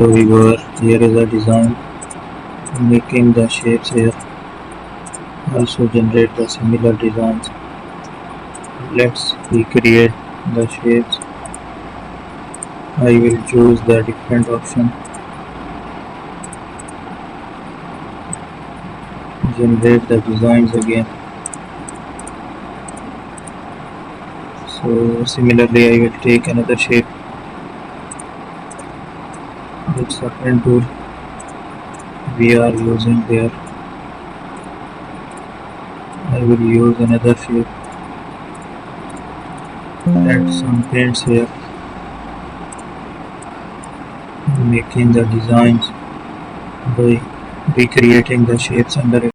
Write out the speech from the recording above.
Hello viewer, here is a design making the shapes here. Also generate the similar designs. Let's recreate the shapes. I will choose the different option. Generate the designs again. So similarly I will take another shape. It's a pen tool we are using there. I will use another shape. Add some paints here, making the designs by recreating the shapes under it.